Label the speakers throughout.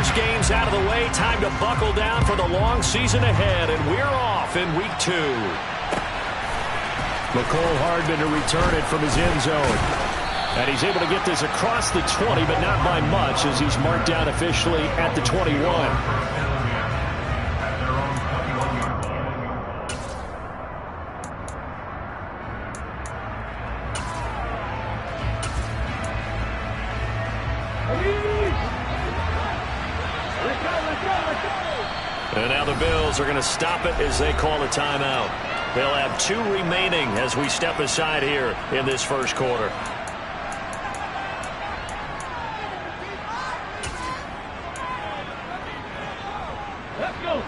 Speaker 1: first game's out of the way. Time to buckle down for the long season ahead, and we're off in week 2. McCole Hardman to return it from his end zone. And he's able to get this across the 20, but not by much, as he's marked down officially at the 21. And now the Bills are going to stop it as they call a timeout. They'll have 2 remaining as we step aside here in this first quarter.
Speaker 2: Let's go.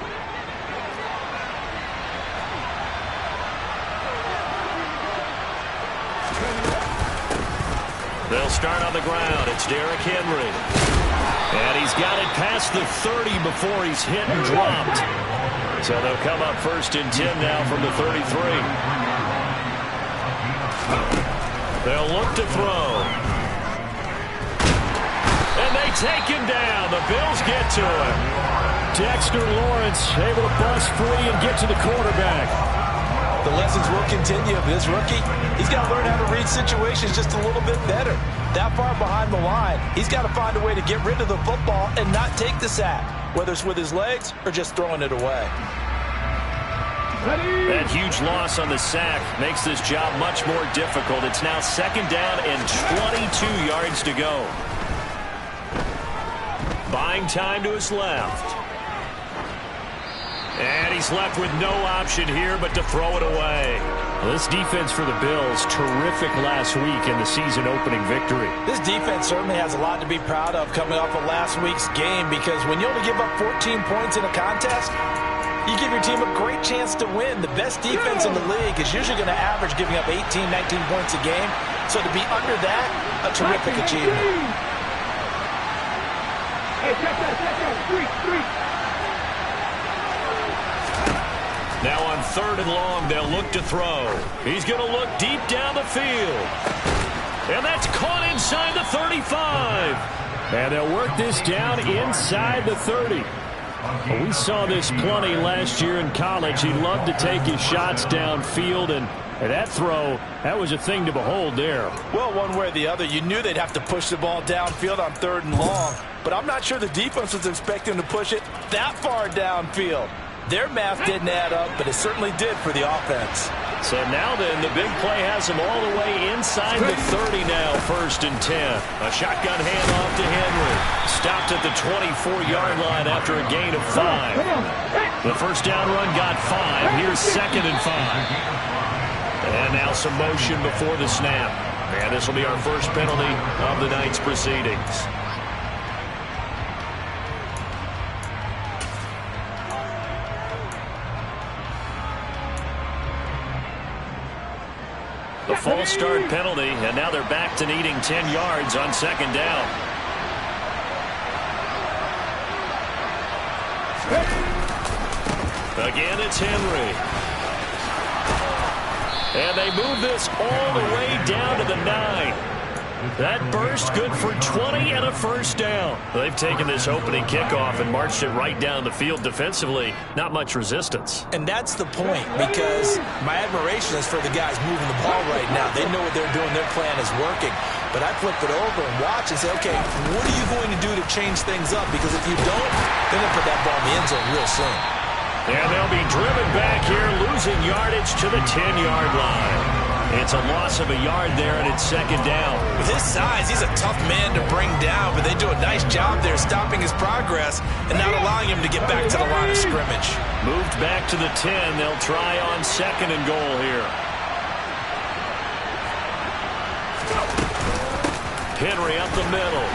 Speaker 1: They'll start on the ground. It's Derrick Henry. And he's got it past the 30 before he's hit and dropped. So they'll come up first and 10 now from the 33. They'll look to throw. And they take him down. The Bills get to him. Dexter Lawrence able to bust free and get to the quarterback.
Speaker 3: The lessons will continue of this rookie. He's got to learn how to read situations just a little bit better. That far behind the line, he's got to find a way to get rid of the football and not take the sack, whether it's with his legs or just throwing it away.
Speaker 1: That huge loss on the sack makes this job much more difficult. It's now second down and 22 yards to go. Buying time to his left. And he's left with no option here but to throw it away. Well, this defense for the Bills, terrific last week in the season opening victory.
Speaker 3: This defense certainly has a lot to be proud of coming off of last week's game, because when you only give up 14 points in a contest, you give your team a great chance to win. The best defense in the league is usually going to average giving up 18, 19 points a game. So to be under that, a terrific achievement.
Speaker 2: Hey, check that. Street.
Speaker 1: Now on 3rd and long, they'll look to throw. He's going to look deep down the field. And that's caught inside the 35. And they'll work this down inside the 30. Well, we saw this plenty last year in college. He loved to take his shots downfield, and that throw, that was a thing to behold there.
Speaker 3: Well, one way or the other, you knew they'd have to push the ball downfield on 3rd and long. But I'm not sure the defense was expecting to push it that far downfield. Their math didn't add up, but it certainly did for the offense.
Speaker 1: So now then, the big play has him all the way inside the 30 now, 1st and 10. A shotgun handoff to Henry. Stopped at the 24-yard line after a gain of 5. The first down run got 5. Here's 2nd and 5. And now some motion before the snap. And this will be our first penalty of the night's proceedings. The false start penalty, and now they're back to needing 10 yards on 2nd down. Again, it's Henry. And they move this all the way down to the 9. That burst good for 20 and a first down. They've taken this opening kickoff and marched it right down the field defensively. Not much resistance.
Speaker 3: And that's the point, because my admiration is for the guys moving the ball right now. They know what they're doing. Their plan is working. But I flip it over and watch and say, okay, what are you going to do to change things up? Because if you don't, they're going to put that ball in the end zone real soon.
Speaker 1: And they'll be driven back here, losing yardage to the 10-yard line. It's a loss of a yard there, and it's 2nd down.
Speaker 3: With his size, he's a tough man to bring down, but they do a nice job there stopping his progress and not allowing him to get back to the line of scrimmage.
Speaker 1: Moved back to the 10. They'll try on 2nd and goal here. Henry up the middle.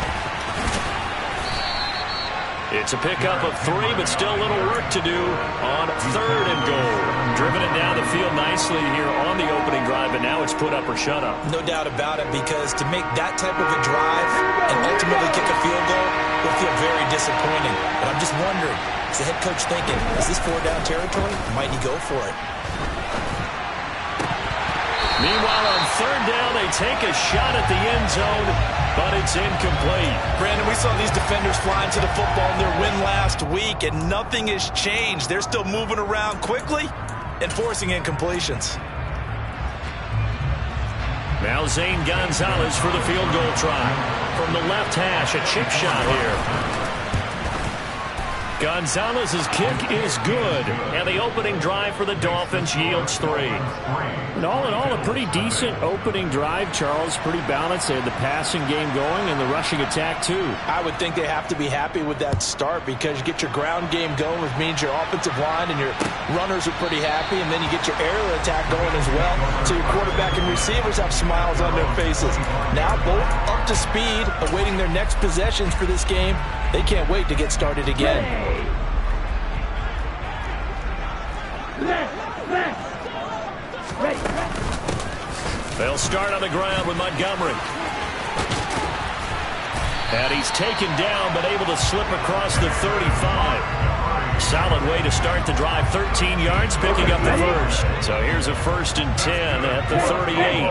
Speaker 1: It's a pickup of 3, but still a little work to do on 3rd and goal. Driven it down the field nicely here on the opening drive, but now it's put up or shut up.
Speaker 3: No doubt about it, because to make that type of a drive and ultimately kick a field goal will feel very disappointing. But I'm just wondering, is the head coach thinking, is this 4-down territory? Might he go for it?
Speaker 1: Meanwhile, on third down, they take a shot at the end zone, but it's incomplete.
Speaker 3: Brandon, we saw these defenders flying to the football in their win last week, and nothing has changed. They're still moving around quickly and forcing incompletions.
Speaker 1: Now Zane Gonzalez for the field goal try. From the left hash, a chip shot here. Gonzalez's kick is good, and the opening drive for the Dolphins yields 3.
Speaker 4: And all in all, a pretty decent opening drive, Charles. Pretty balanced. They had the passing game going and the rushing attack, too.
Speaker 3: I would think they have to be happy with that start because you get your ground game going, which means your offensive line and your runners are pretty happy, and then you get your aerial attack going as well. So your quarterback and receivers have smiles on their faces. Now both up to speed, awaiting their next possessions for this game. They can't wait to get started again.
Speaker 1: They'll start on the ground with Montgomery. And he's taken down, but able to slip across the 35. Solid way to start the drive. 13 yards, picking up the first. So here's a 1st and 10 at the 38.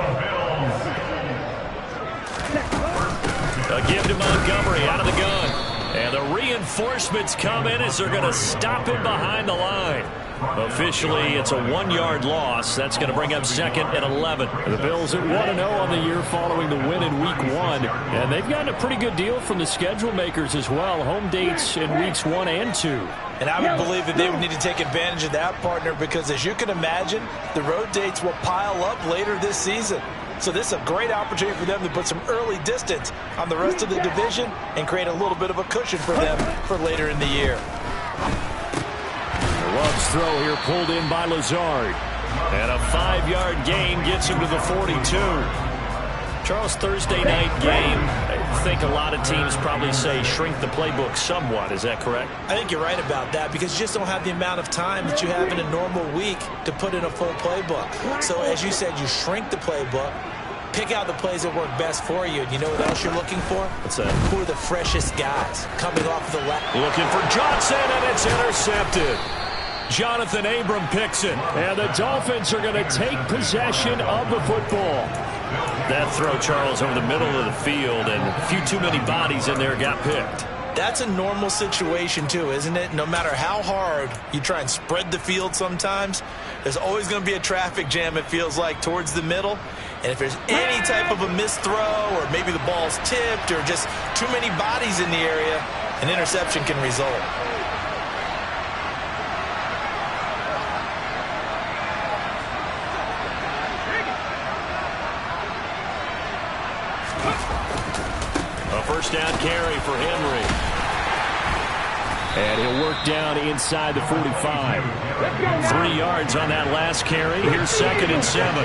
Speaker 1: A give to Montgomery out of the gun. And the reinforcements come in as they're going to stop him behind the line. Officially, it's a 1-yard loss. That's going to bring up 2nd and 11.
Speaker 4: The Bills at 1-0 on the year following the win in Week 1. And they've gotten a pretty good deal from the schedule makers as well. Home dates in Weeks 1 and 2.
Speaker 3: And I would believe that they would need to take advantage of that, partner, because as you can imagine, the road dates will pile up later this season. So this is a great opportunity for them to put some early distance on the rest of the division and create a little bit of a cushion for them for later in the year.
Speaker 1: Love's throw here pulled in by Lazard. And a 5-yard gain gets him to the 42. Charles, Thursday night game, I think a lot of teams probably say shrink the playbook somewhat. Is that correct?
Speaker 3: I think you're right about that because you just don't have the amount of time that you have in a normal week to put in a full playbook. So as you said, you shrink the playbook, pick out the plays that work best for you. And you know what else you're looking for?
Speaker 1: What's that?
Speaker 3: Who are the freshest guys coming off the left?
Speaker 1: Looking for Johnson, and it's intercepted. Jonathan Abram picks it.
Speaker 4: And the Dolphins are going to take possession of the football.
Speaker 1: That throw, Charles, over the middle of the field, and a few too many bodies in there got picked.
Speaker 3: That's a normal situation, too, isn't it? No matter how hard you try and spread the field sometimes, there's always going to be a traffic jam, it feels like, towards the middle. And if there's any type of a missed throw or maybe the ball's tipped or just too many bodies in the area, an interception can result.
Speaker 1: A first down carry for Henry.
Speaker 4: And he'll work down inside the 45.
Speaker 1: 3 yards on that last carry. Here's 2nd and 7.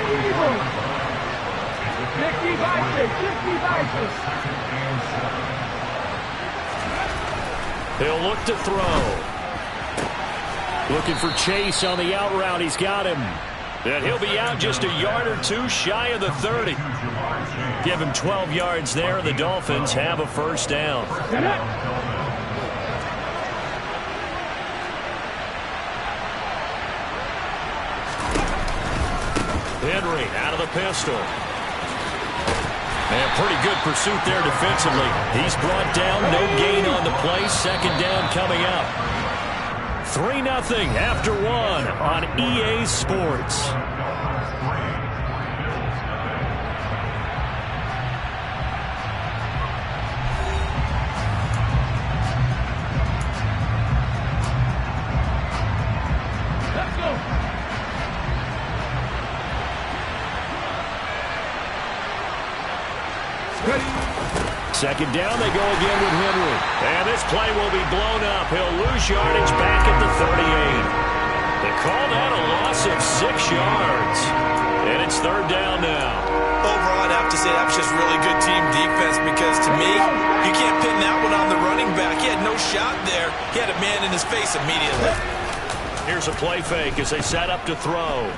Speaker 1: He'll look to throw.
Speaker 4: Looking for Chase on the out route. He's got him.
Speaker 1: And he'll be out just a yard or two shy of the 30. Give him 12 yards there. The Dolphins have a first down. Henry out of the pistol. And pretty good pursuit there defensively. He's brought down, no gain on the play. 2nd down coming up. 3-0 after 1 on EA Sports.
Speaker 2: Let's go.
Speaker 1: 2nd down, they go again with Henry. And this play will be blown up. He'll lose yardage back at the 38. They call that a loss of 6 yards. And it's 3rd down now.
Speaker 3: Overall, I'd have to say that was just really good team defense because to me, you can't pin that one on the running back. He had no shot there. He had a man in his face immediately.
Speaker 1: Here's a play fake as they set up to throw.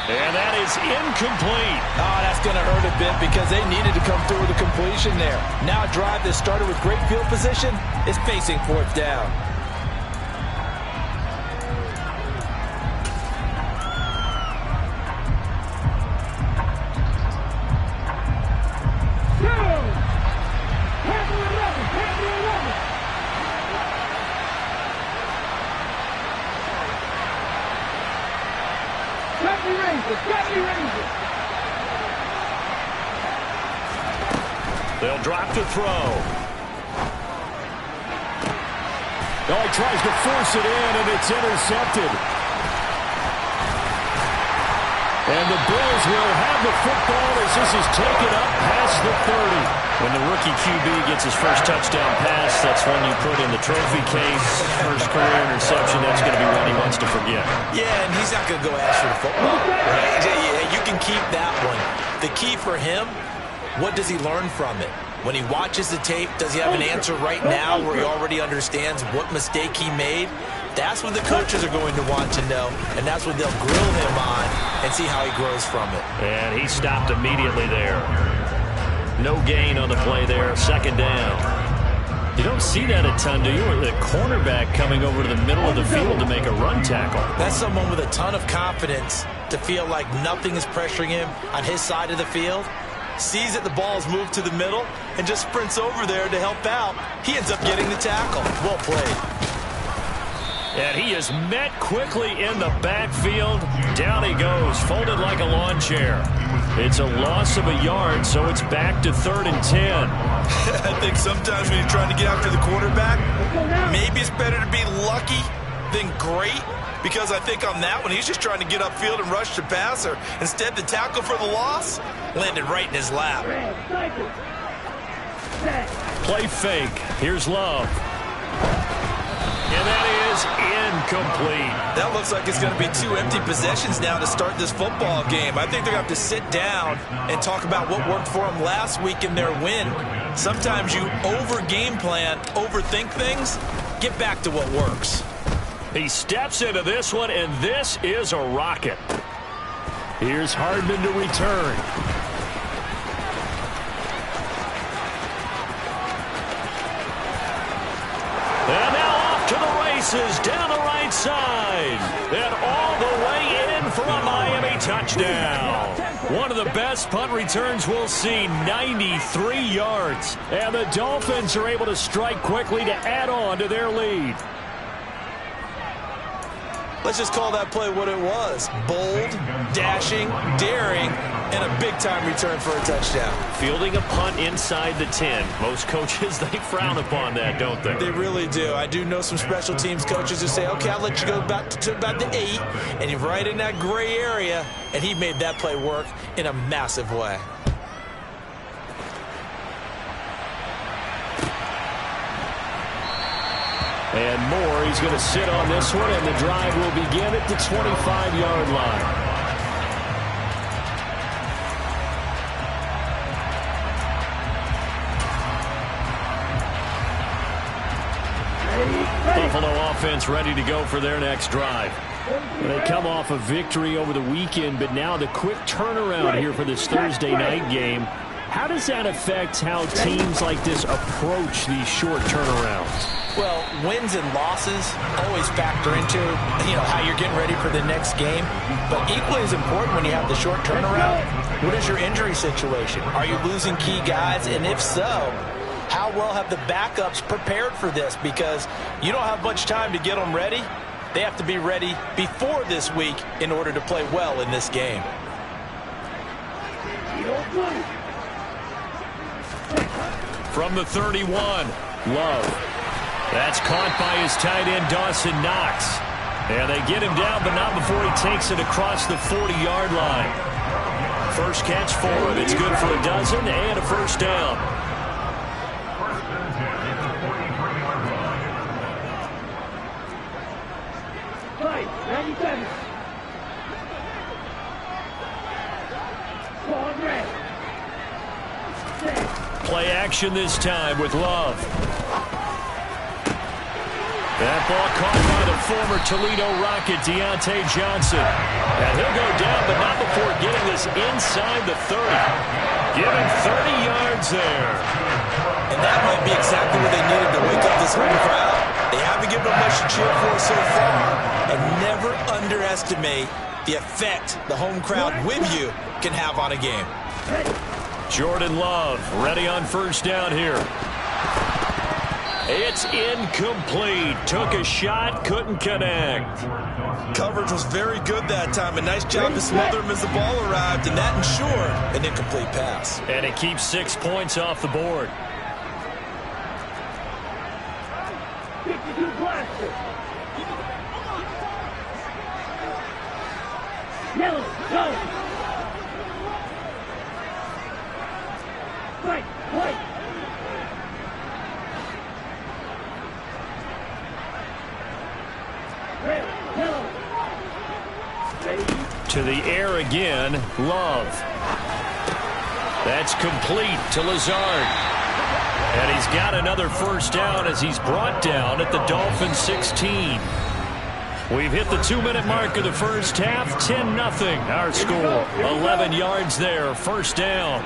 Speaker 1: And that is incomplete.
Speaker 3: Oh, that's going to hurt a bit because they needed to come through with a completion there. Now a drive that started with great field position is facing 4th down.
Speaker 1: They'll drop to throw.
Speaker 4: Oh, he tries to force it in, and it's intercepted. And the Bills will have the football as this is taken up past the 30.
Speaker 1: When the rookie QB gets his first touchdown pass, that's when you put in the trophy case. First career interception, that's going to be one he wants to forget.
Speaker 3: Yeah, and he's not going to go ask for the football. Right? Yeah, you can keep that one. The key for him, what does he learn from it? When he watches the tape, does he have an answer right now where he already understands what mistake he made? That's what the coaches are going to want to know, and that's what they'll grill him on and see how he grows from it.
Speaker 1: And he stopped immediately there. No gain on the play there, second down.
Speaker 4: You don't see that a ton, do you? The cornerback coming over to the middle of the field to make a run tackle.
Speaker 3: That's someone with a ton of confidence to feel like nothing is pressuring him on his side of the field. Sees that the ball's moved to the middle and just sprints over there to help out. He ends up getting the tackle. Well played.
Speaker 1: And he is met quickly in the backfield. Down he goes, folded like a lawn chair. It's a loss of a yard, so it's back to 3rd and 10.
Speaker 3: I think sometimes when you're trying to get after the quarterback, maybe it's better to be lucky than great. Because I think on that one, he's just trying to get upfield and rush the passer. Instead, the tackle for the loss landed right in his lap.
Speaker 1: Play fake. Here's Love. And that is incomplete.
Speaker 3: That looks like it's going to be 2 empty possessions now to start this football game. I think they're going to have to sit down and talk about what worked for them last week in their win. Sometimes you over-game plan, overthink things. Get back to what works.
Speaker 1: He steps into this one, and this is a rocket.
Speaker 4: Here's Hardman to return.
Speaker 1: And now off to the races down the right side. And all the way in for a Miami touchdown. One of the best punt returns we'll see, 93 yards.
Speaker 4: And the Dolphins are able to strike quickly to add on to their lead.
Speaker 3: Let's just call that play what it was. Bold, dashing, daring, and a big-time return for a touchdown.
Speaker 1: Fielding a punt inside the 10. Most coaches, they frown upon that, don't they?
Speaker 3: They really do. I do know some special teams coaches who say, okay, I'll let you go back to about the 8, and you're right in that gray area, and he made that play work in a massive way.
Speaker 4: And Moore, he's going to sit on this one, and the drive will begin at the 25-yard line.
Speaker 1: Buffalo offense ready to go for their next drive.
Speaker 4: They come off a victory over the weekend, but now the quick turnaround here for this Thursday night game. How does that affect how teams like this approach these short turnarounds?
Speaker 3: Well, wins and losses always factor into, how you're getting ready for the next game. But equally as important when you have the short turnaround, what is your injury situation? Are you losing key guys? And if so, how well have the backups prepared for this? Because you don't have much time to get them ready. They have to be ready before this week in order to play well in this game.
Speaker 1: From the 31, Love. That's caught by his tight end, Dawson Knox. And they get him down, but not before he takes it across the 40-yard line. First catch for him. It's good for a dozen and a first down. Play action this time with Love. That ball caught by the former Toledo Rocket, Deontay Johnson. And he'll go down, but not before getting this inside the 30. Give him 30 yards there.
Speaker 3: And that might be exactly what they needed to wake up this home crowd. They haven't given them much to cheer for so far. And never underestimate the effect the home crowd with you can have on a game.
Speaker 1: Jordan Love ready on first down here. It's incomplete. Took a shot, couldn't connect.
Speaker 3: Coverage was very good that time. A nice job to smother him as the ball arrived, and that ensured an incomplete pass.
Speaker 1: And it keeps 6 points off the board.
Speaker 2: Yellow, go! White, white! Red, yellow!
Speaker 1: To the air again, Love. That's complete to Lazard. And he's got another first down as he's brought down at the Dolphin 16. We've hit the 2-minute mark of the first half. 10-0 our score. 11 yards there. First down.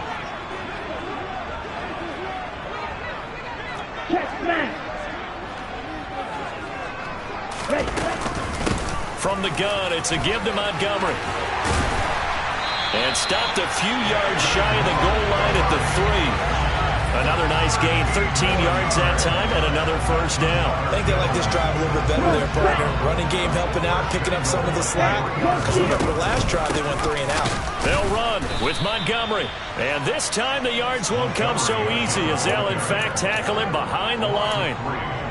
Speaker 1: From the gun, it's a give to Montgomery. And stopped a few yards shy of the goal line at the 3. Another nice gain, 13 yards that time, and another first down.
Speaker 3: I think they like this drive a little bit better there, partner. Running game helping out, picking up some of the slack. Because remember, the last drive they went 3 and out.
Speaker 1: They'll run with Montgomery. And this time the yards won't come so easy as they'll, in fact, tackle him behind the line.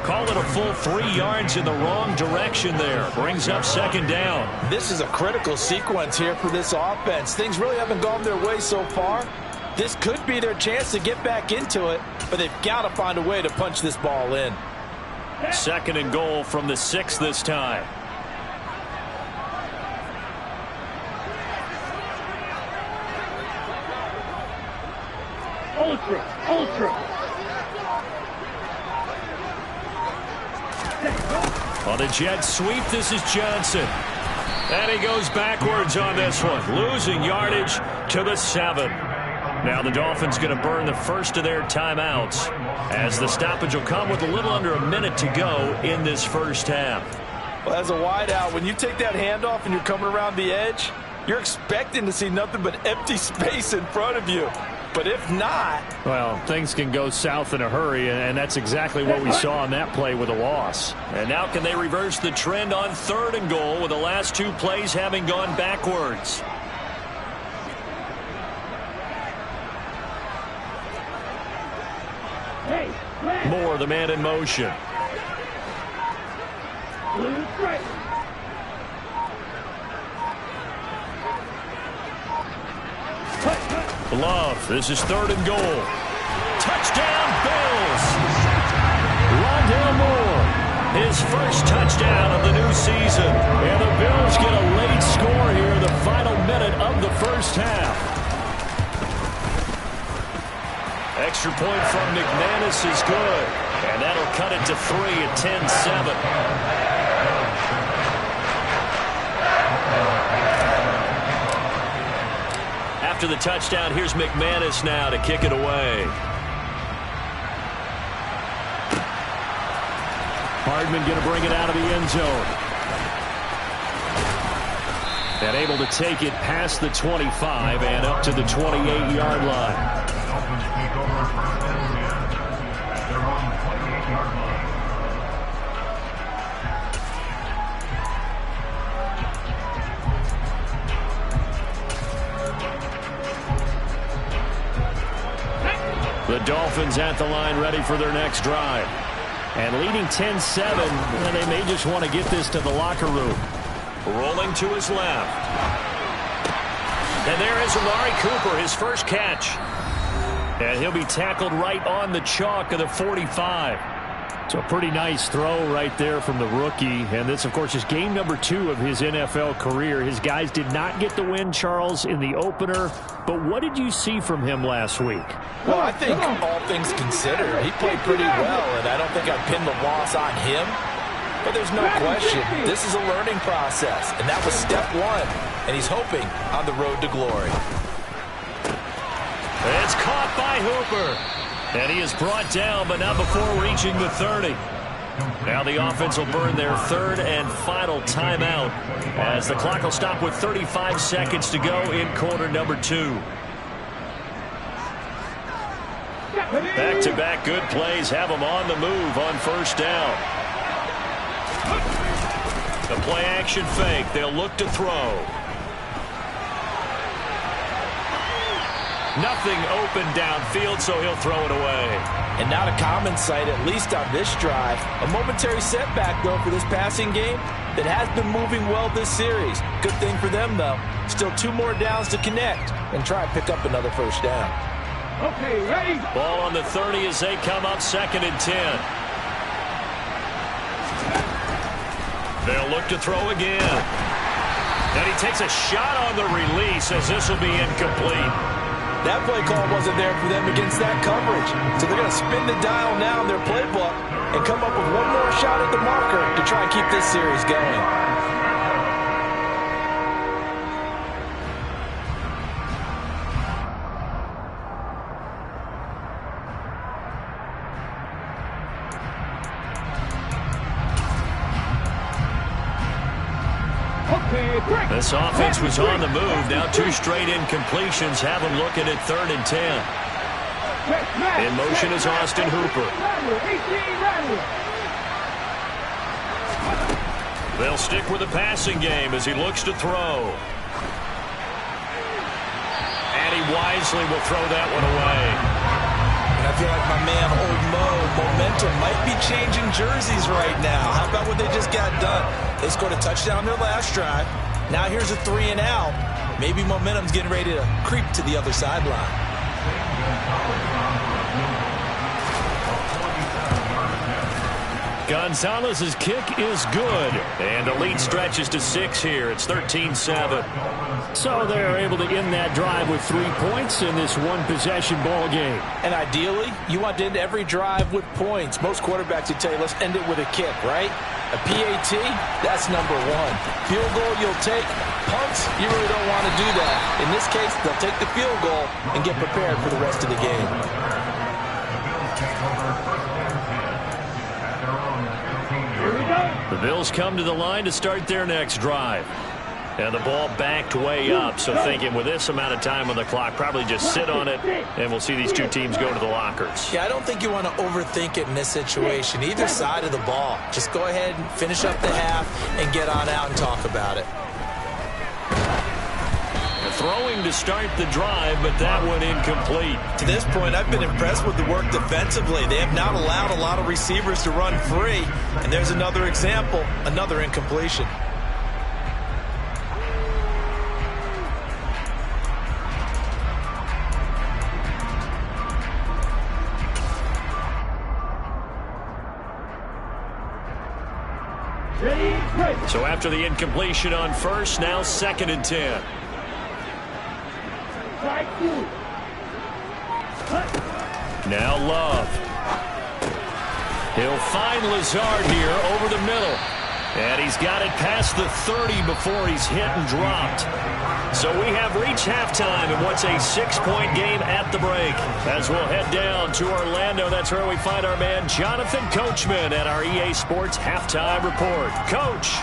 Speaker 1: Call it a full 3 yards in the wrong direction there. Brings up second down.
Speaker 3: This is a critical sequence here for this offense. Things really haven't gone their way so far. This could be their chance to get back into it, but they've got to find a way to punch this ball in.
Speaker 1: Second and goal from the 6 this time.
Speaker 2: Ultra, ultra!
Speaker 1: On the jet sweep, this is Johnson. And he goes backwards on this one, losing yardage to the 7. Now the Dolphins going to burn the first of their timeouts as the stoppage will come with a little under a minute to go in this first half.
Speaker 3: Well, as a wideout, when you take that handoff and you're coming around the edge, you're expecting to see nothing but empty space in front of you. But if not...
Speaker 4: Well, things can go south in a hurry, and that's exactly what we saw on that play with a loss.
Speaker 1: And now can they reverse the trend on 3rd and goal with the last 2 plays having gone backwards? Moore, the man in motion. Love, this is 3rd and goal. Touchdown, Bills! Rondale Moore, his first touchdown of the new season. And the Bills get a late score here in the final minute of the first half. Extra point from McManus is good. And that'll cut it to 3 at 10-7. After the touchdown, here's McManus now to kick it away.
Speaker 4: Hardman going to bring it out of the end zone. And able to take it past the 25 and up to the 28-yard line. The Dolphins at the line ready for their next drive. And leading 10-7, they may just want to get this to the locker room.
Speaker 1: Rolling to his left. And there is Amari Cooper, his first catch. And he'll be tackled right on the chalk of the 45.
Speaker 4: So a pretty nice throw right there from the rookie. And this, of course, is game number 2 of his NFL career. His guys did not get the win, Charles, in the opener. But what did you see from him last week?
Speaker 3: Well, I think all things considered, he played pretty well, and I don't think I'd pin the loss on him. But there's no question, this is a learning process, and that was step 1, and he's hoping on the road to glory.
Speaker 1: It's caught by Hooper. And he is brought down, but not before reaching the 30. Now the offense will burn their 3rd and final timeout as the clock will stop with 35 seconds to go in quarter number 2. Back-to-back good plays have them on the move on first down. The play action fake. They'll look to throw. Nothing open downfield, so he'll throw it away.
Speaker 3: And not a common sight, at least on this drive. A momentary setback, though, for this passing game that has been moving well this series. Good thing for them, though. Still 2 more downs to connect and try and pick up another first down.
Speaker 2: Okay, ready?
Speaker 1: Ball on the 30 as they come up 2nd and 10. They'll look to throw again. And he takes a shot on the release as this will be incomplete.
Speaker 3: That play call wasn't there for them against that coverage. So they're going to spin the dial now in their playbook and come up with one more shot at the marker to try and keep this series going.
Speaker 1: This offense was on the move. Now 2 straight incompletions have them looking at 3rd and 10. In motion is Austin Hooper. They'll stick with the passing game as he looks to throw. And he wisely will throw that one away.
Speaker 3: And I feel like my man, Old Mo, momentum might be changing jerseys right now. How about what they just got done? They scored a touchdown their last drive. Now here's a 3 and out. Maybe momentum's getting ready to creep to the other sideline.
Speaker 1: Gonzalez's kick is good. And the lead stretches to 6 here. It's 13-7.
Speaker 4: So they're able to end that drive with 3 points in this one-possession ball game.
Speaker 3: And ideally, you want to end every drive with points. Most quarterbacks would tell you, let's end it with a kick, right? A PAT, that's number 1. Field goal you'll take. Punts, you really don't want to do that. In this case, they'll take the field goal and get prepared for the rest of the game.
Speaker 1: The Bills come to the line to start their next drive. And the ball backed way up, so thinking with this amount of time on the clock, probably just sit on it, and we'll see these 2 teams go to the lockers.
Speaker 3: Yeah, I don't think you want to overthink it in this situation. Either side of the ball. Just go ahead and finish up the half and get on out and talk about it.
Speaker 1: Throwing to start the drive, but that one incomplete.
Speaker 3: To this point, I've been impressed with the work defensively. They have not allowed a lot of receivers to run free. And there's another example, another incompletion.
Speaker 1: So after the incompletion on first, now 2nd and 10. Now Love. He'll find Lazard here over the middle. And he's got it past the 30 before he's hit and dropped. So we have reached halftime in what's a 6-point game at the break. As we'll head down to Orlando, that's where we find our man Jonathan Coachman at our EA Sports Halftime Report. Coach.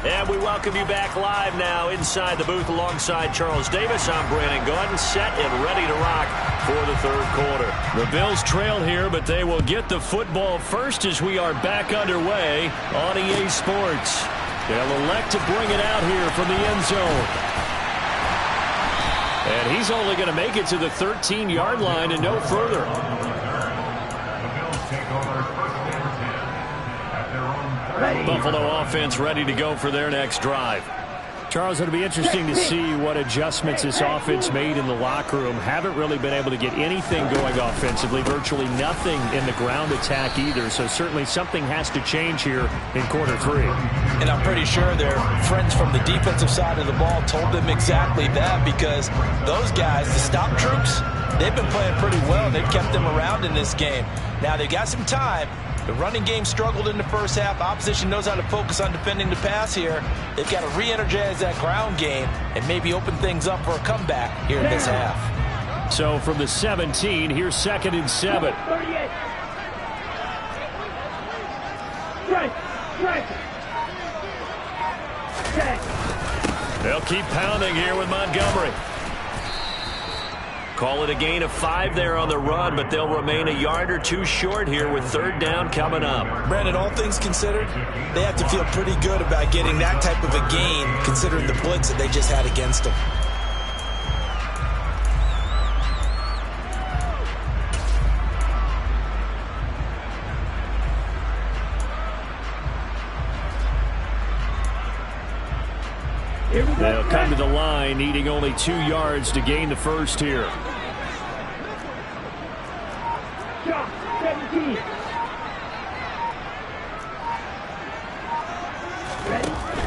Speaker 1: And we welcome you back live now inside the booth alongside Charles Davis. I'm Brandon Gaudin, set and ready to rock for the 3rd quarter. The Bills trail here, but they will get the football first as we are back underway on EA Sports. They'll elect to bring it out here from the end zone. And he's only going to make it to the 13-yard line and no further. Buffalo offense ready to go for their next drive.
Speaker 4: Charles, it'll be interesting to see what adjustments this offense made in the locker room. Haven't really been able to get anything going offensively, virtually nothing in the ground attack either. So certainly something has to change here in quarter 3.
Speaker 3: And I'm pretty sure their friends from the defensive side of the ball told them exactly that, because those guys, the stop troops, they've been playing pretty well. They've kept them around in this game. Now they've got some time. The running game struggled in the first half. Opposition knows how to focus on defending the pass here. They've got to re-energize that ground game and maybe open things up for a comeback here in this half.
Speaker 4: So from the 17, here's 2nd and 7.
Speaker 1: They'll keep pounding here with Montgomery. Call it a gain of 5 there on the run, but they'll remain a yard or two short here with third down coming up.
Speaker 3: Brandon, all things considered, they have to feel pretty good about getting that type of a gain considering the blitz that they just had against them.
Speaker 4: They'll come to the line, needing only 2 yards to gain the first here.
Speaker 2: Shot, 17.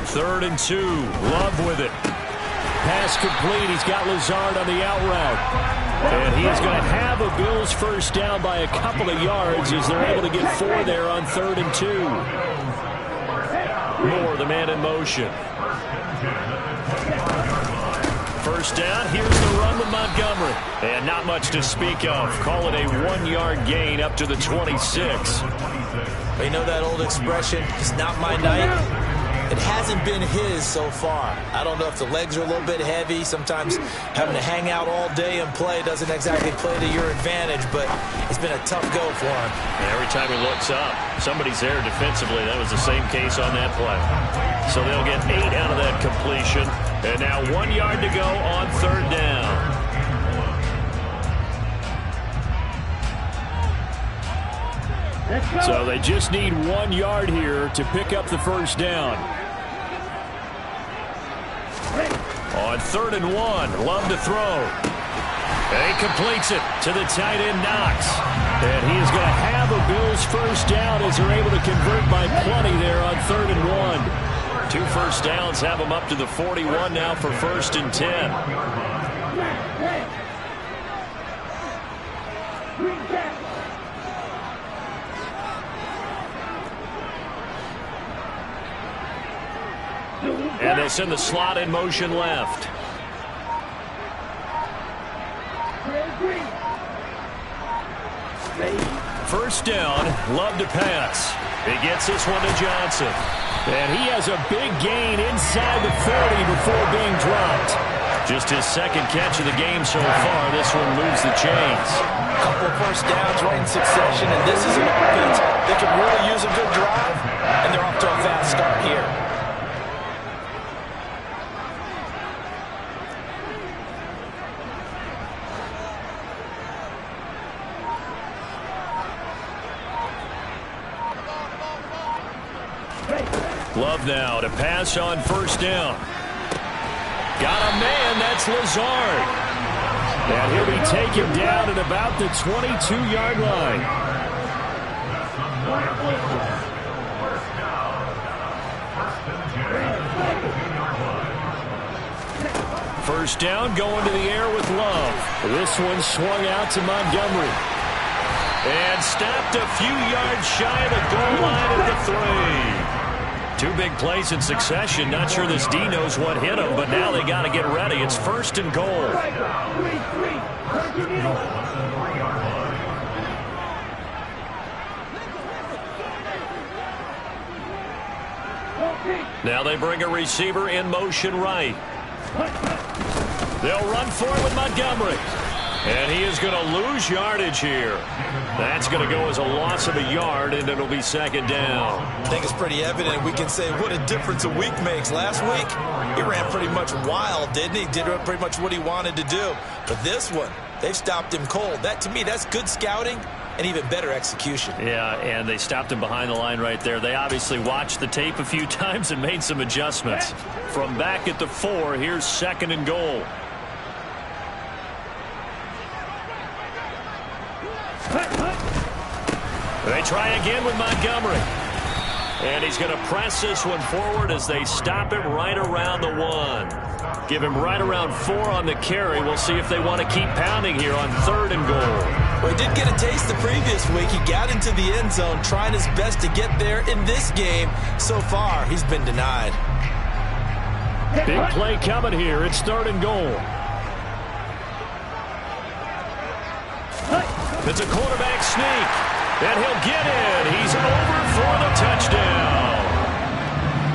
Speaker 1: Third and 2. Love with it.
Speaker 4: Pass complete. He's got Lazard on the out route. And he is going to have a Bills first down by a couple of yards as they're able to get 4 there on 3rd and 2. Moore, the man in motion. First down, here's the run with Montgomery. And not much to speak of. Call it a 1-yard gain up to the 26.
Speaker 3: You know that old expression, it's not my night? It hasn't been his so far. I don't know if the legs are a little bit heavy. Sometimes having to hang out all day and play doesn't exactly play to your advantage, but it's been a tough go for him.
Speaker 1: And every time he looks up, somebody's there defensively. That was the same case on that play. So they'll get 8 out of that completion. And now 1 yard to go on third down.
Speaker 4: So they just need 1 yard here to pick up the first down.
Speaker 1: On 3rd and 1, Love to throw. And he completes it to the tight end, Knox.
Speaker 4: And he is going to have a Bills first down as they're able to convert by plenty there on 3rd and 1.
Speaker 1: 2 first downs have him up to the 41 now for 1st and 10. And they'll send the slot in motion left. First down, Love to pass. He gets this one to Johnson.
Speaker 4: And he has a big gain inside the 30 before being dropped.
Speaker 1: Just his second catch of the game so far. This one moves the chains.
Speaker 3: A couple of first downs right in succession, and this is an offense that could really use a good drive, and they're off to a fast start here.
Speaker 1: Love now to pass on first down. Got a man, that's Lazard.
Speaker 4: And he'll be taken down at about the 22-yard line.
Speaker 1: First down, going to the air with Love.
Speaker 4: This one swung out to Montgomery.
Speaker 1: And stopped a few yards shy of the goal line at the 3. 2 big plays in succession. Not sure this D knows what hit him, but now they got to get ready. It's 1st and goal. Now they bring a receiver in motion right. They'll run for it with Montgomery. And he is going to lose yardage here. That's going to go as a loss of a yard, and it'll be 2nd down.
Speaker 3: I think it's pretty evident. We can say what a difference a week makes. Last week, he ran pretty much wild, didn't he? Did pretty much what he wanted to do. But this one, they've stopped him cold. That, to me, that's good scouting and even better execution.
Speaker 1: Yeah, and they stopped him behind the line right there. They obviously watched the tape a few times and made some adjustments. From back at the 4, here's 2nd and goal. They try again with Montgomery. And he's going to press this one forward as they stop him right around the 1. Give him right around 4 on the carry. We'll see if they want to keep pounding here on 3rd and goal.
Speaker 3: Well, he did get a taste the previous week. He got into the end zone, trying his best to get there in this game. So far, he's been denied.
Speaker 4: Big play coming here. It's 3rd and goal.
Speaker 1: It's a quarterback sneak. And he'll get in. He's over for the touchdown.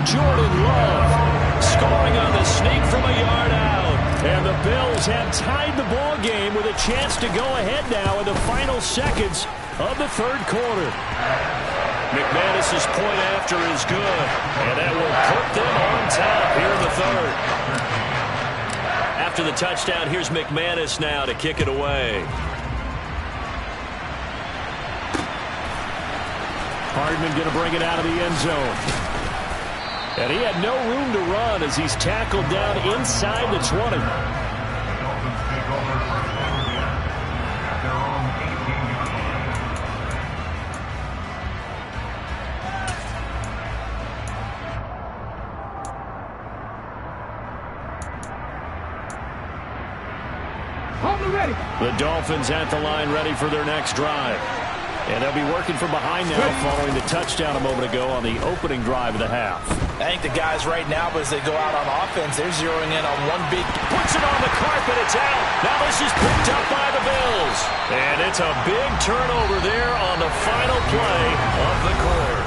Speaker 1: Jordan Love scoring on the sneak from a yard out.
Speaker 4: And the Bills have tied the ball game with a chance to go ahead now in the final seconds of the third quarter.
Speaker 1: McManus's point after is good, and that will put them on top here in the third. After the touchdown, here's McManus now to kick it away.
Speaker 4: Hardman going to bring it out of the end zone. And he had no room to run as he's tackled down inside the 20. The Dolphins at the line ready for their next drive. And they'll be working from behind now following the touchdown a moment ago on the opening drive of the half.
Speaker 3: I think the guys right now, as they go out on offense, they're zeroing in on one big.
Speaker 1: Puts it on the carpet. It's out. Now this is picked up by the Bills. And it's a big turnover there on the final play of the quarter.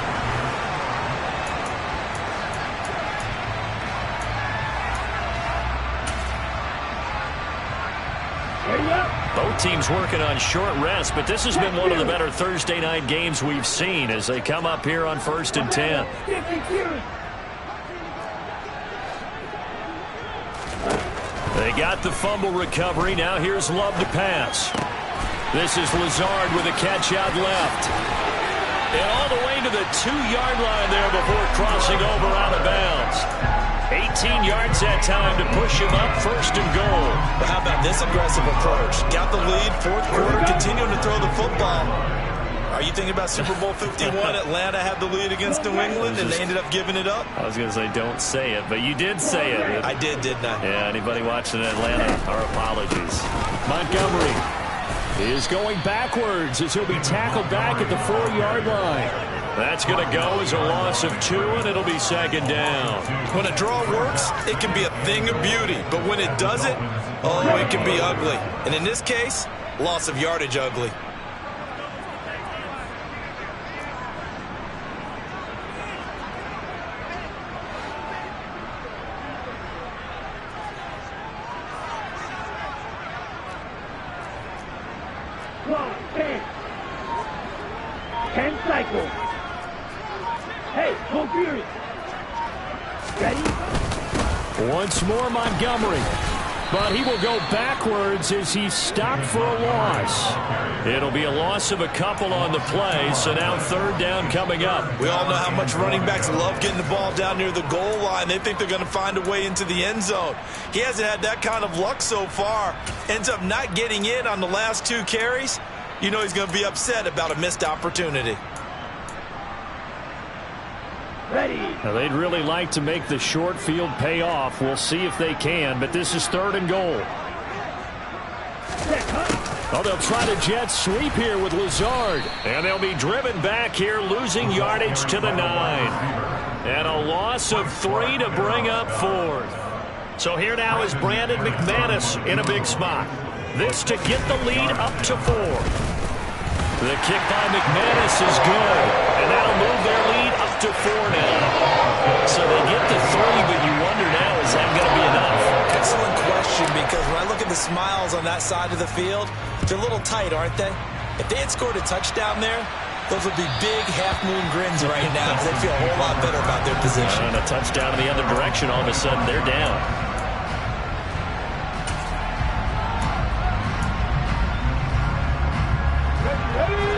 Speaker 1: Both teams working on short rest, but this has been one of the better Thursday night games we've seen as they come up here on 1st and 10. They got the fumble recovery. Now here's Love to pass. This is Lazard with a catch out left. And all the way to the 2-yard line there before crossing over out of bounds. 18 yards that time to push him up 1st and goal.
Speaker 3: But how about this aggressive approach? Got the lead, 4th quarter, continuing to throw the football. Are you thinking about Super Bowl 51? Atlanta had the lead against New England, and they ended up giving it up?
Speaker 1: I was going to say don't say it, but you did say it.
Speaker 3: I did, didn't I?
Speaker 1: Yeah, anybody watching Atlanta, our apologies.
Speaker 4: Montgomery is going backwards as he'll be tackled back at the 4-yard line.
Speaker 1: That's going to go as a loss of 2, and it'll be 2nd down.
Speaker 3: When a draw works, it can be a thing of beauty. But when it doesn't, oh, it can be ugly. And in this case, loss of yardage ugly.
Speaker 2: Clock, 10 cycles. Hey, computer. Ready?
Speaker 4: Once more Montgomery. But he will go backwards as he's stopped for a loss.
Speaker 1: It'll be a loss of a couple on the play, so now 3rd down coming up.
Speaker 3: We all know how much running backs love getting the ball down near the goal line. They think they're going to find a way into the end zone. He hasn't had that kind of luck so far. Ends up not getting in on the last 2 carries. You know he's going to be upset about a missed opportunity.
Speaker 2: Ready.
Speaker 4: Now they'd really like to make the short field pay off. We'll see if they can, but this is 3rd and goal. Oh, they'll try to jet sweep here with Lazard.
Speaker 1: And they'll be driven back here, losing yardage to the 9. And a loss of 3 to bring up 4th. So here now is Brandon McManus in a big spot. This to get the lead up to 4. The kick by McManus is good. And that'll move their lead up to 4 now. So they get to 3, but you wonder now, is that going to be enough?
Speaker 3: Excellent question, because when I look at the smiles on that side of the field, they're a little tight, aren't they? If they had scored a touchdown there, those would be big half-moon grins right now because they'd feel a whole lot better about their position.
Speaker 1: And a touchdown in the other direction, all of a sudden they're down.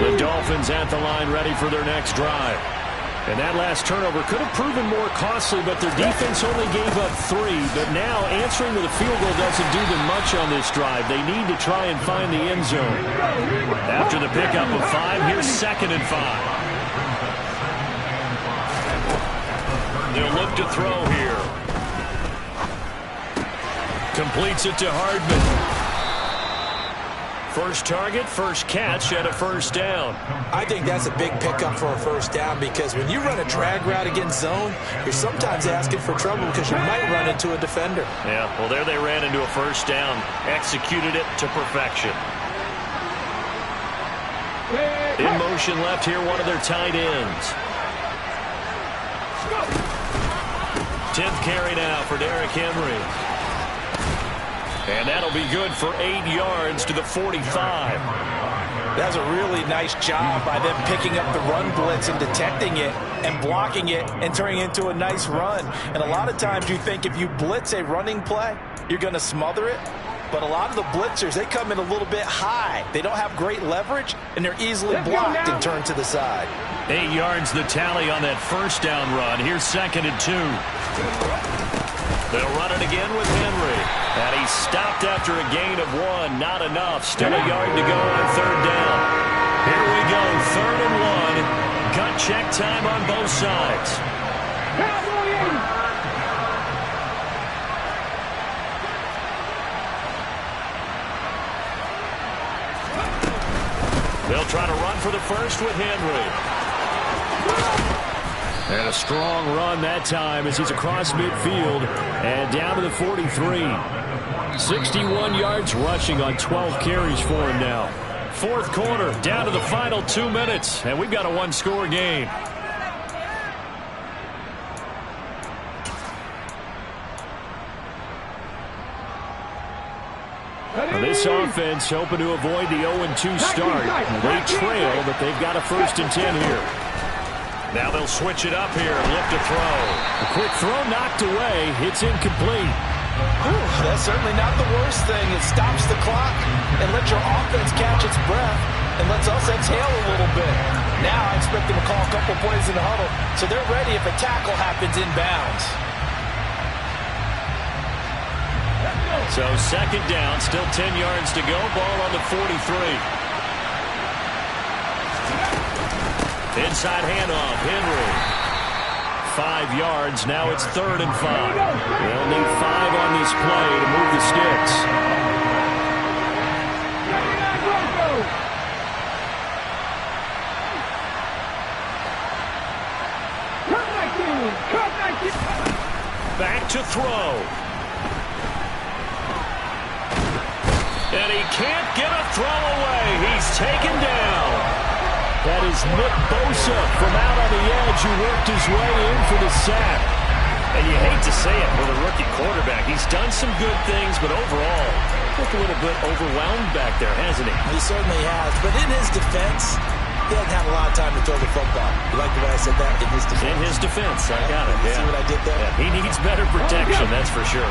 Speaker 1: The Dolphins at the line ready for their next drive. And that last turnover could have proven more costly, but their defense only gave up 3. But now answering with a field goal doesn't do them much on this drive. They need to try and find the end zone. After the pickup of 5, here's 2nd and 5. They'll look to throw here. Completes it to Hardman. First target, first catch, and a 1st down.
Speaker 3: I think that's a big pickup for a 1st down because when you run a drag route against zone, you're sometimes asking for trouble because you might run into a defender.
Speaker 1: Yeah, well, there they ran into a 1st down. Executed it to perfection. In motion left here, one of their tight ends. 10th carry now for Derrick Henry. And that'll be good for 8 yards to the 45.
Speaker 3: That's a really nice job by them picking up the run blitz and detecting it and blocking it and turning it into a nice run. And a lot of times you think if you blitz a running play, you're going to smother it. But a lot of the blitzers, they come in a little bit high. They don't have great leverage, and they're easily blocked and turned to the side.
Speaker 1: 8 yards the tally on that first down run. Here's 2nd and 2. They'll run it again with Henry. And he's stopped after a gain of 1. Not enough. Still a yard to go on 3rd down. Here we go. 3rd and 1. Gut check time on both sides. They'll try to run for the first with Henry.
Speaker 4: And a strong run that time as he's across midfield and down to the 43. 61 yards rushing on 12 carries for him now. 4th quarter, down to the final 2 minutes, and we've got a 1-score game. Now this offense hoping to avoid the 0-2 start. They trail, but they've got a 1st and 10 here.
Speaker 1: Now they'll switch it up here and look to throw.
Speaker 4: A quick throw knocked away. It's incomplete.
Speaker 3: That's certainly not the worst thing. It stops the clock and lets your offense catch its breath and lets us exhale a little bit. Now I expect them to call a couple plays in the huddle so they're ready if a tackle happens inbounds.
Speaker 1: So 2nd down, still 10 yards to go. Ball on the 43. Inside handoff, Henry. 5 yards, now it's 3rd and 5. They'll need 5 on this play to move the sticks. Back to throw. And he can't get a throw away. He's taken down.
Speaker 4: That is Nick Bosa from out on the edge who worked his way in for the sack.
Speaker 1: And you hate to say it with a rookie quarterback. He's done some good things, but overall, looked a little bit overwhelmed back there, hasn't he?
Speaker 3: He certainly has. But in his defense, he hasn't had a lot of time to throw the football. You like the way I said that? In his defense.
Speaker 1: In his defense. I got it.
Speaker 3: See what I did there?
Speaker 1: Yeah, he needs better protection, that's for sure.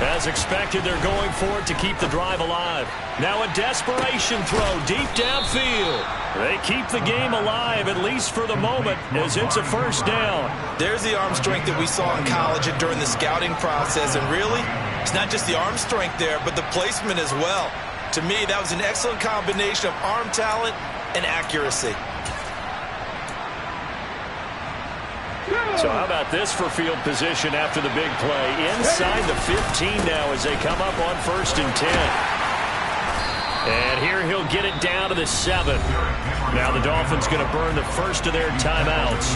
Speaker 1: As expected, they're going for it to keep the drive alive. Now a desperation throw deep downfield. They keep the game alive, at least for the moment, as it's a 1st down.
Speaker 3: There's the arm strength that we saw in college and during the scouting process. And really, it's not just the arm strength there, but the placement as well. To me, that was an excellent combination of arm talent and accuracy.
Speaker 1: So how about this for field position after the big play? Inside the 15 now as they come up on 1st and 10. And here he'll get it down to the 7. Now the Dolphins going to burn the first of their timeouts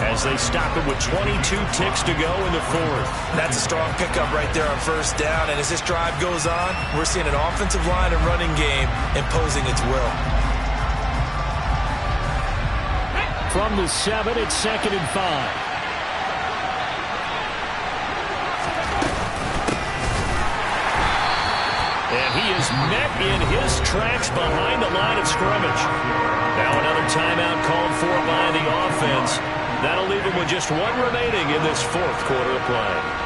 Speaker 1: as they stop it with 22 ticks to go in the 4th.
Speaker 3: That's a strong pickup right there on 1st down. And as this drive goes on, we're seeing an offensive line and running game imposing its will.
Speaker 4: From the 7, it's 2nd and 5.
Speaker 1: And he is met in his tracks behind the line of scrimmage. Now another timeout called for by the offense. That'll leave him with just 1 remaining in this 4th quarter of play.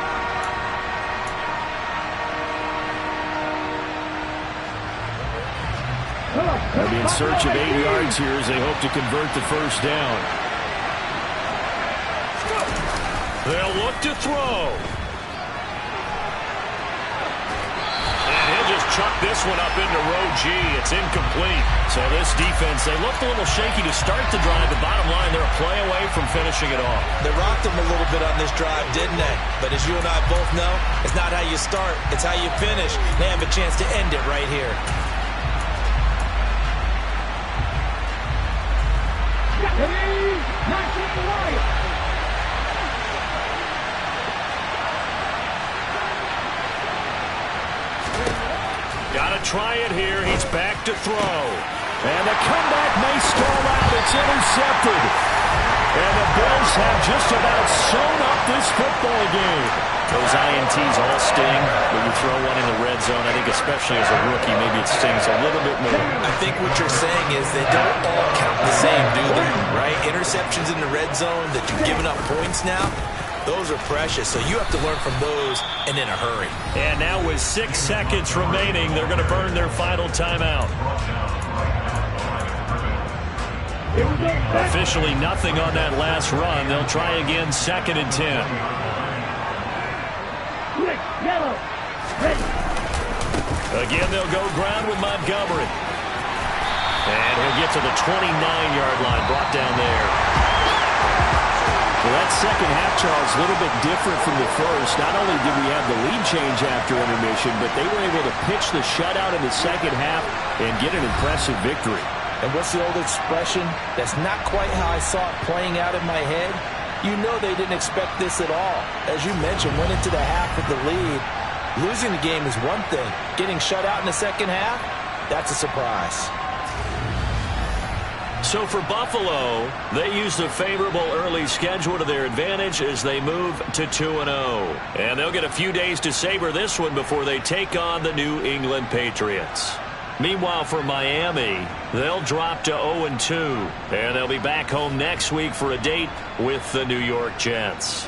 Speaker 4: They'll be in search of 8 yards here as they hope to convert the 1st down.
Speaker 1: They'll look to throw. And he'll just chuck this one up into row G. It's incomplete. So this defense, they looked a little shaky to start the drive. The bottom line, they're a play away from finishing it off.
Speaker 3: They rocked him a little bit on this drive, didn't they? But as you and I both know, it's not how you start, it's how you finish. They have a chance to end it right here.
Speaker 1: Got to try it here. He's back to throw.
Speaker 4: And the comeback may stall out. It's intercepted. And the Bills have just about sewn up this football game.
Speaker 1: Those INTs all sting, but you throw one in the red zone, I think especially as a rookie, maybe it stings a little bit more.
Speaker 3: I think what you're saying is they don't all count the same, do they? Right? Interceptions in the red zone that you've given up points now, those are precious. So you have to learn from those and in a hurry.
Speaker 1: And now with 6 seconds remaining, they're going to burn their final timeout. Officially nothing on that last run. They'll try again 2nd and 10.
Speaker 2: Quick, yellow, ready.
Speaker 1: Again, they'll go ground with Montgomery. And he'll get to the 29-yard line, brought down there.
Speaker 4: Well, that second half, Charles, a little bit different from the first. Not only did we have the lead change after intermission, but they were able to pitch the shutout in the second half and get an impressive victory.
Speaker 3: And what's the old expression? That's not quite how I saw it playing out in my head. You know they didn't expect this at all. As you mentioned, went into the half with the lead. Losing the game is one thing. Getting shut out in the second half, that's a surprise.
Speaker 1: So for Buffalo, they used a favorable early schedule to their advantage as they move to 2-0. And they'll get a few days to savor this one before they take on the New England Patriots. Meanwhile, for Miami, they'll drop to 0-2, and they'll be back home next week for a date with the New York Jets.